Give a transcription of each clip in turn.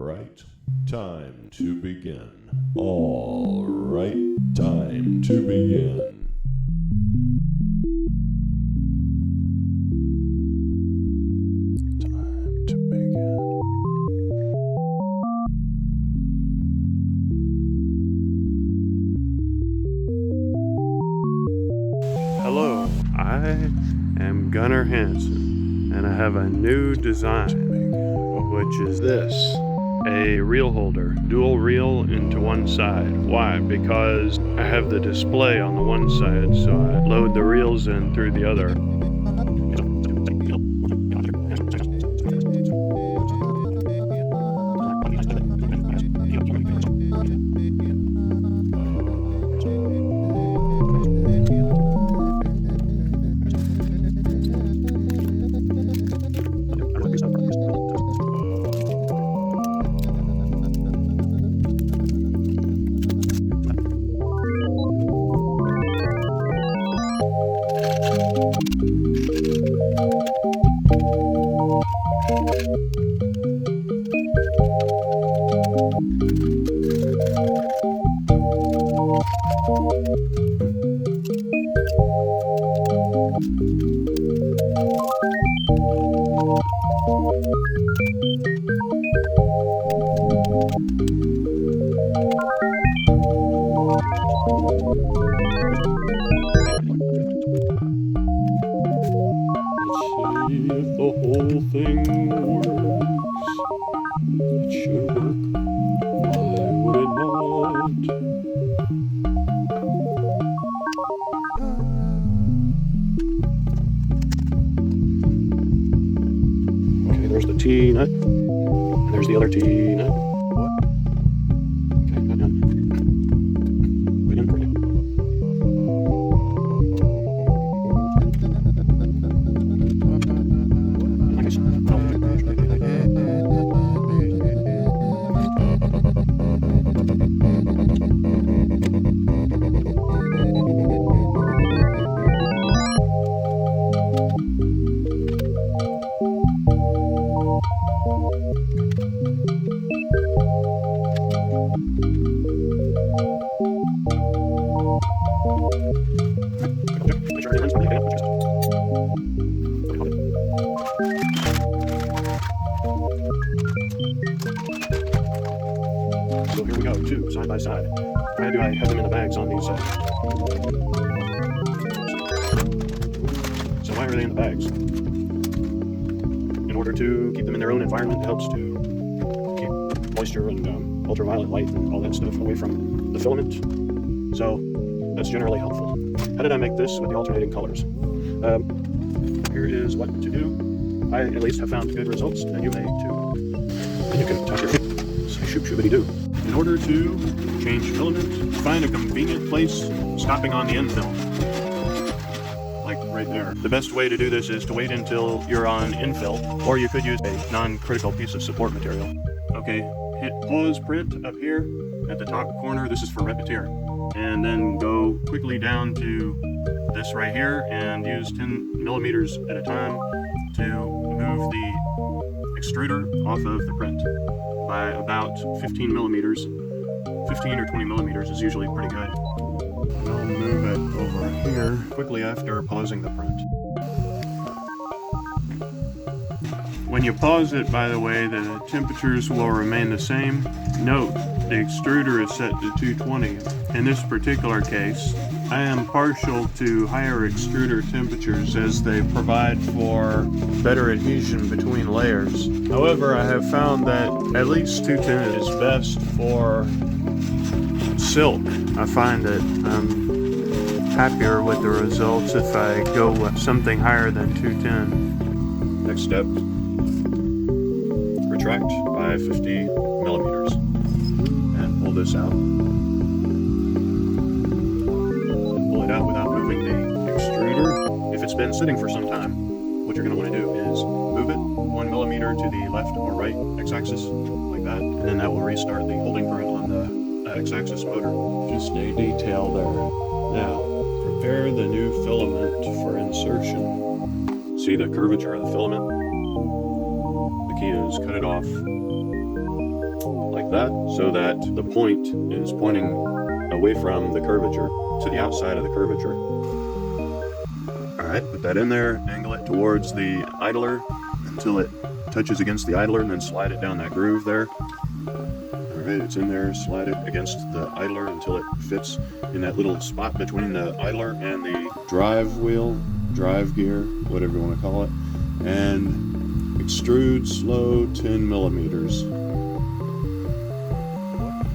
right, time to begin. All right, time to begin. Time to begin. Hello, I am Gunnar Hansen, and I have a new design, which is this. A reel holder, dual reel into one side. Why? Because I have the display on the one side, so I load the reels in through the other. If the whole thing works, it should work. Why would it not? Okay, there's the T-nut, and there's the other T-nut. What? Okay, got done. Wait in for it. So here we go, two, side by side. Why do I have them in the bags on these? So why are they in the bags? In order to keep them in their own environment. It helps to keep moisture and ultraviolet light and all that stuff away from the filament. So that's generally helpful. How did I make this with the alternating colors? Here is what to do. I at least have found good results, and you may too. And you can touch your feet. Say shoop shoopity doo. In order to change filament, find a convenient place stopping on the end film. Like right there. The best way to do this is to wait until you're on infill, or you could use a non-critical piece of support material. Okay, hit pause print up here at the top corner. This is for repetier. And then go quickly down to this right here and use 10 millimeters at a time to move the extruder off of the print by about 15 millimeters. 15 or 20 millimeters is usually pretty good. And I'll move it over here quickly after pausing the print. When you pause it, by the way, the temperatures will remain the same. Note, the extruder is set to 220. In this particular case, I am partial to higher extruder temperatures as they provide for better adhesion between layers. However, I have found that at least 210 is best for silk. I find that I'm happier with the results if I go with something higher than 210. Next step, retract by 50 millimeters and pull this out. Pull it out without moving the extruder. If it's been sitting for some time, what you're going to want to do is move it 1 millimeter to the left or right x-axis, like that, and then that will restart the holding current on the x-axis motor. Just a detail there. Now, prepare the new filament for insertion. See the curvature of the filament? The key is cut it off like that, so that the point is pointing away from the curvature to the outside of the curvature. Alright, put that in there, angle it towards the idler until it touches against the idler, and then slide it down that groove there. Alright, it's in there, slide it against the idler until it fits in that little spot between the idler and the drive wheel, drive gear, whatever you want to call it, and extrude slow 10 millimeters.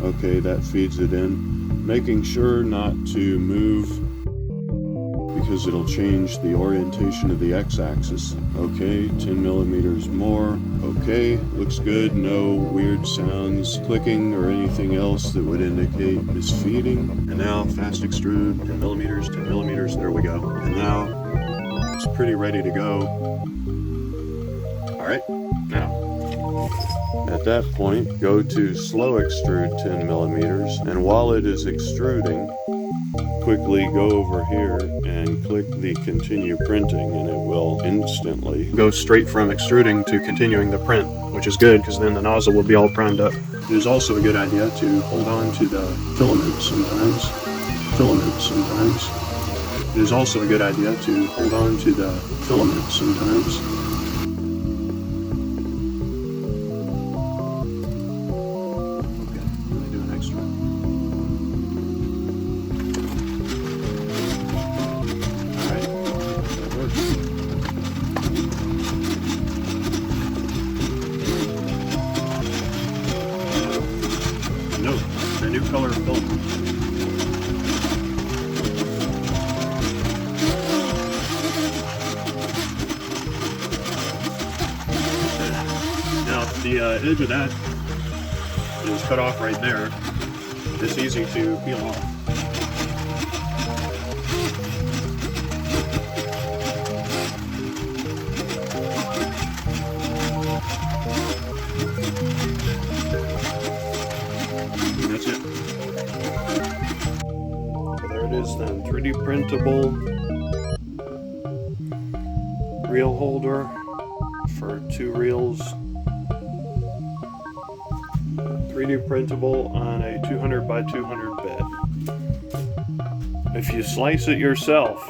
Okay, that feeds it in, making sure not to move because it'll change the orientation of the x-axis. Okay, 10 millimeters more. Okay, looks good. No weird sounds, clicking, or anything else that would indicate misfeeding. And now fast extrude, 10 millimeters, 10 millimeters, there we go. And now it's pretty ready to go. All right, now at that point, go to slow extrude 10 millimeters, and while it is extruding, quickly go over here and click the continue printing, and it will instantly go straight from extruding to continuing the print, which is good because then the nozzle will be all primed up. It is also a good idea to hold on to the filament sometimes. It is also a good idea to hold on to the filament sometimes. Okay, let me do an extra. Note the new color filament. Now, if the edge of that is cut off right there, it's easy to peel off. And that's it. So there it is then, 3D printable reel holder for 2 reels. 3D printable on a 200 by 200 bed. If you slice it yourself,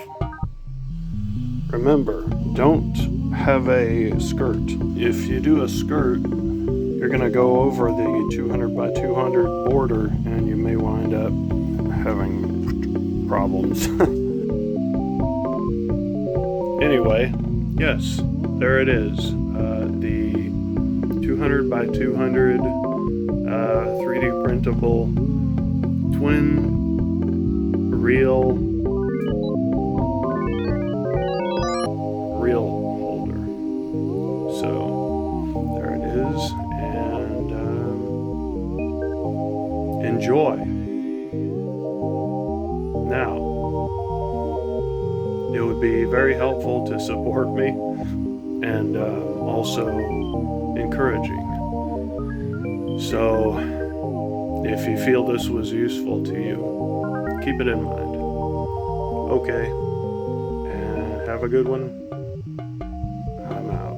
remember, don't have a skirt. If you do a skirt, you're going to go over the 200 by 200 border and you may wind up having problems. Anyway, yes, there it is. The 200 by 200 3D printable twin reel holder. So there it is, and enjoy. Now, it would be very helpful to support me and also encouraging. So if you feel this was useful to you, keep it in mind. Okay, and have a good one. I'm out.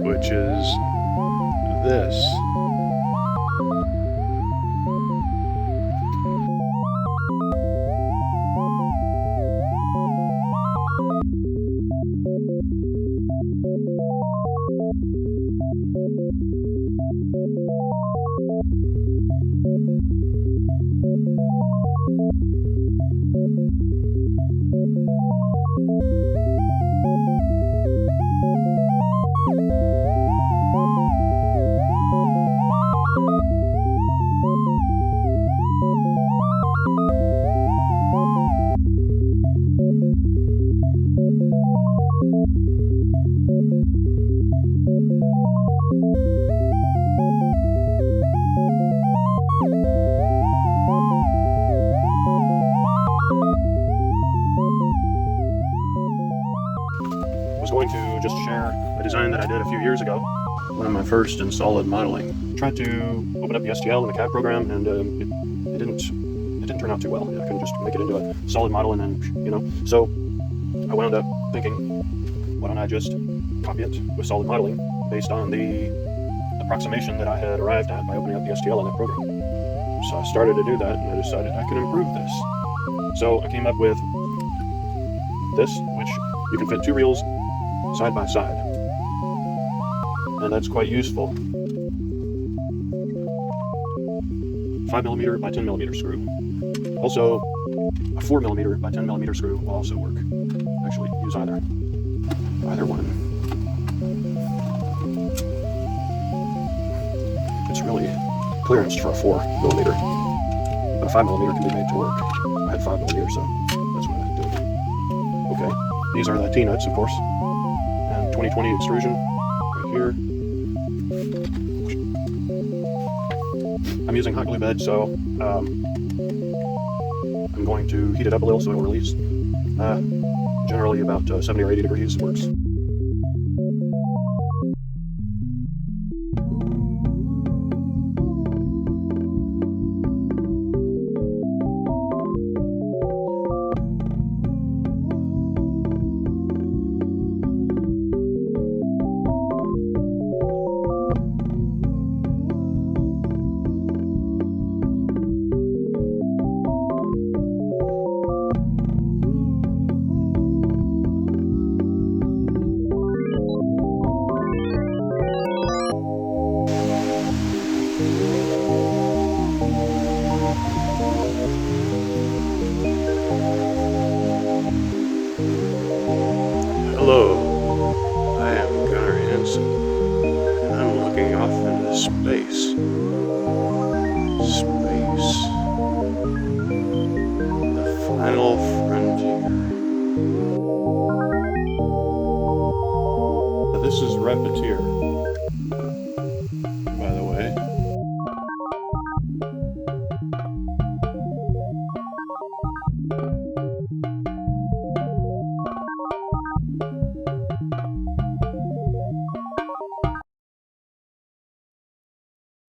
Which is this. one of my first in solid modeling. Tried to open up the STL in the CAD program, and it didn't turn out too well. I couldn't just make it into a solid model, and then, so I wound up thinking, why don't I just copy it with solid modeling based on the approximation that I had arrived at by opening up the STL in that program. So I started to do that, and I decided I could improve this. So I came up with this, which you can fit 2 reels side by side, and that's quite useful. 5mm by 10mm screw. Also, a 4mm by 10mm screw will also work. Actually, use either one. It's really clearanced for a 4mm, but a 5mm can be made to work. I had 5mm, so that's what I did. Okay, these are the T-nuts, of course, and 2020 extrusion right here. I'm using hot glue bed, so I'm going to heat it up a little so it will release. Generally about 70 or 80 degrees works. Hello, I am Gunnar Hansen, and I'm looking off into space. Space. The final frontier. This is Repetier.